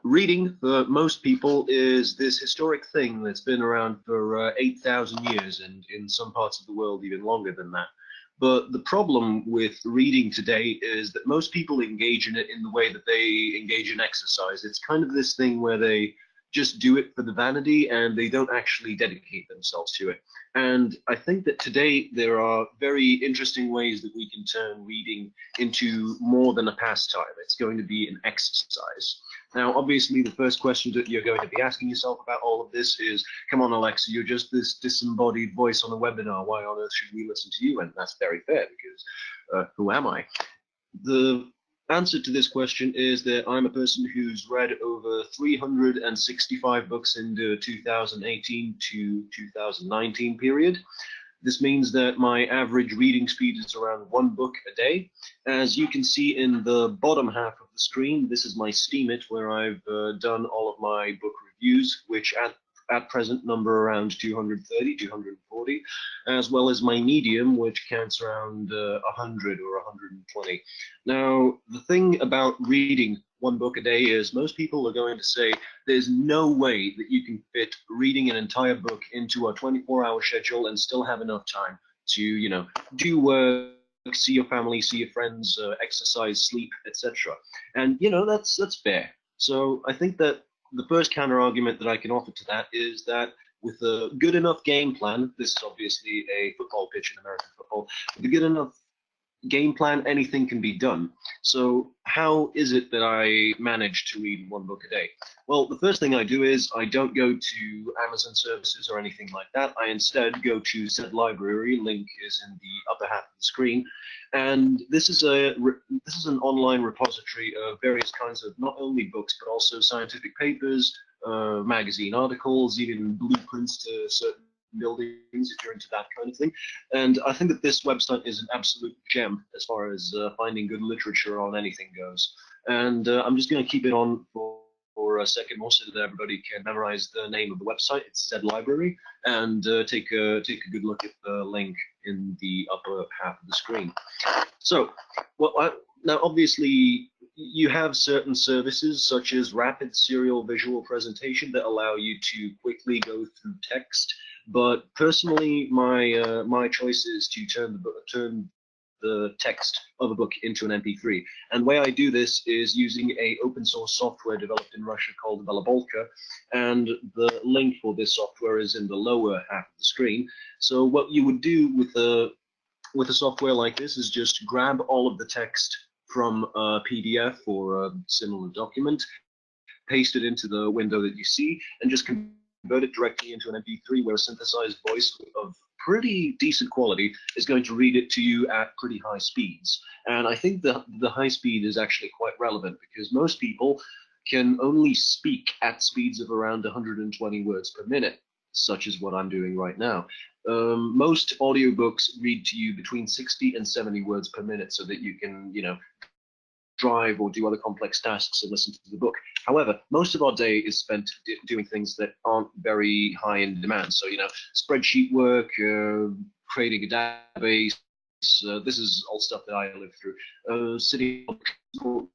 Reading for most people is this historic thing that's been around for 8,000 years, and in some parts of the world even longer than that. But the problem with reading today is that most people engage in it in the way that they engage in exercise. It's kind of this thing where they just do it for the vanity and they don't actually dedicate themselves to it. And I think that today there are very interesting ways that we can turn reading into more than a pastime. It's going to be an exercise. Now, obviously, the first question that you're going to be asking yourself about all of this is, come on, Alexa, you're just this disembodied voice on a webinar. Why on earth should we listen to you? And that's very fair, because who am I? The answer to this question is that I'm a person who's read over 365 books in the 2018 to 2019 period. This means that my average reading speed is around 1 book a day. As you can see in the bottom half of the screen, this is my Steemit, where I've done all of my book reviews, which at present number around 230, 240, as well as my Medium, which counts around 100 or 120. Now, the thing about reading 1 book a day is most people are going to say there's no way that you can fit reading an entire book into a 24-hour schedule and still have enough time to, do work, see your family, see your friends, exercise, sleep, etc. And, that's fair. So I think that the first counter argument that I can offer to that is that with a good enough game plan, this is obviously a football pitch in American football, with a good enough game plan, anything can be done. So how is it that I manage to read 1 book a day? Well, the first thing I do is I don't go to Amazon services or anything like that. I instead go to said library. Link is in the upper half of the screen. And this is an online repository of various kinds of not only books, but also scientific papers, magazine articles, even blueprints to certain buildings, if you're into that kind of thing. And I think that this website is an absolute gem as far as finding good literature on anything goes. And I'm just going to keep it on for a second more so that everybody can memorize the name of the website. It's Zed Library, and take a good look at the link in the upper half of the screen. So, now obviously you have certain services such as rapid serial visual presentation that allow you to quickly go through text. But personally, my choice is to turn the text of a book into an MP3. And the way I do this is using a open source software developed in Russia called Balabolka, and the link for this software is in the lower half of the screen. So what you would do with a software like this is just grab all of the text from a PDF or a similar document, paste it into the window that you see, and just convert it directly into an MP3, where a synthesized voice of pretty decent quality is going to read it to you at pretty high speeds. And I think the high speed is actually quite relevant, because most people can only speak at speeds of around 120 words per minute, such as what I'm doing right now. Most audiobooks read to you between 60 and 70 words per minute, so that you can, drive or do other complex tasks and listen to the book. However, most of our day is spent doing things that aren't very high in demand. So, spreadsheet work, creating a database. This is all stuff that I live through. Sitting,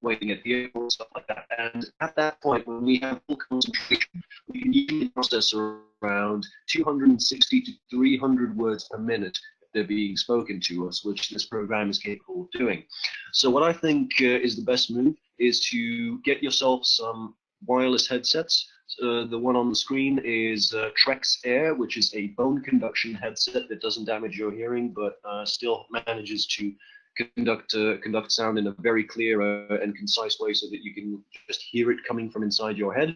waiting at the airport, stuff like that. And at that point, when we have full concentration, we can usually process around 260 to 300 words per minute they're being spoken to us, which this program is capable of doing. So what I think is the best move is to get yourself some wireless headsets. The one on the screen is Trex Air, which is a bone conduction headset that doesn't damage your hearing, but still manages to conduct sound in a very clear and concise way, so that you can just hear it coming from inside your head.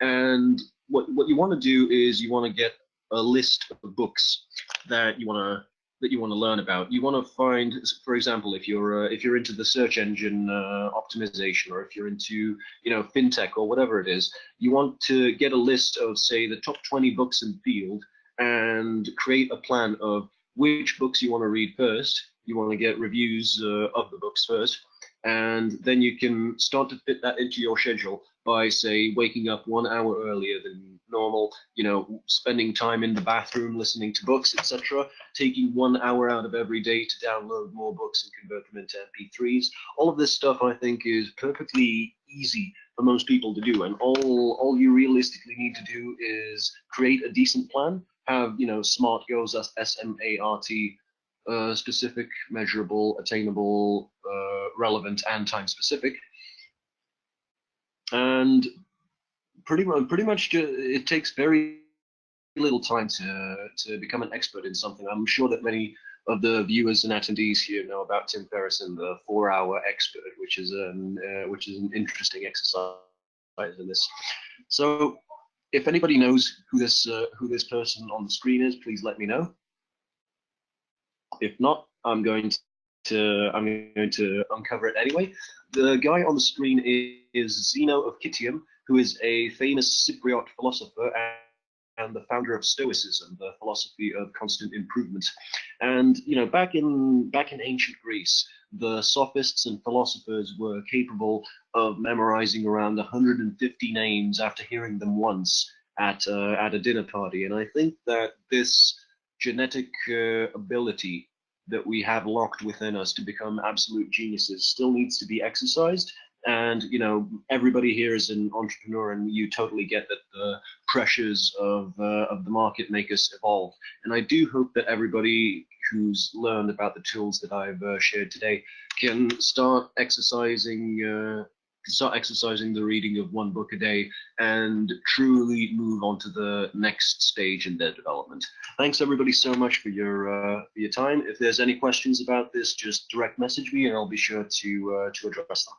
And what you want to do is you want to get a list of books that you want to learn about. You want to find, for example, if you're into the search engine optimization, or if you're into fintech or whatever it is, you want to get a list of, say, the top 20 books in the field, and create a plan of which books you want to read first. You want to get reviews of the books first, and then you can start to fit that into your schedule by, say, waking up 1 hour earlier than normal, spending time in the bathroom listening to books, etc., taking 1 hour out of every day to download more books and convert them into MP3s. All of this stuff, I think, is perfectly easy most people to do. And all you realistically need to do is create a decent plan, have, you know, SMART goals, that's SMART, specific, measurable, attainable, relevant, and time specific. And pretty much it takes very little time to become an expert in something. I'm sure that many of the viewers and attendees here know about Tim Ferriss and the 4-hour expert, which is an interesting exercise in this. So if anybody knows who this person on the screen is, please let me know. If not, I'm going to uncover it anyway. The guy on the screen is Zeno of Citium, who is a famous Cypriot philosopher and the founder of Stoicism, the philosophy of constant improvement. And you know, back in ancient Greece, the sophists and philosophers were capable of memorizing around 150 names after hearing them once at a dinner party. And I think that this genetic ability that we have locked within us to become absolute geniuses still needs to be exercised. And you know, everybody here is an entrepreneur, and you totally get that the pressures of the market make us evolve. And I do hope that everybody who's learned about the tools that I've shared today can start exercising the reading of one book a day and truly move on to the next stage in their development. Thanks everybody so much for your time. If there's any questions about this, just direct message me and I'll be sure to address them.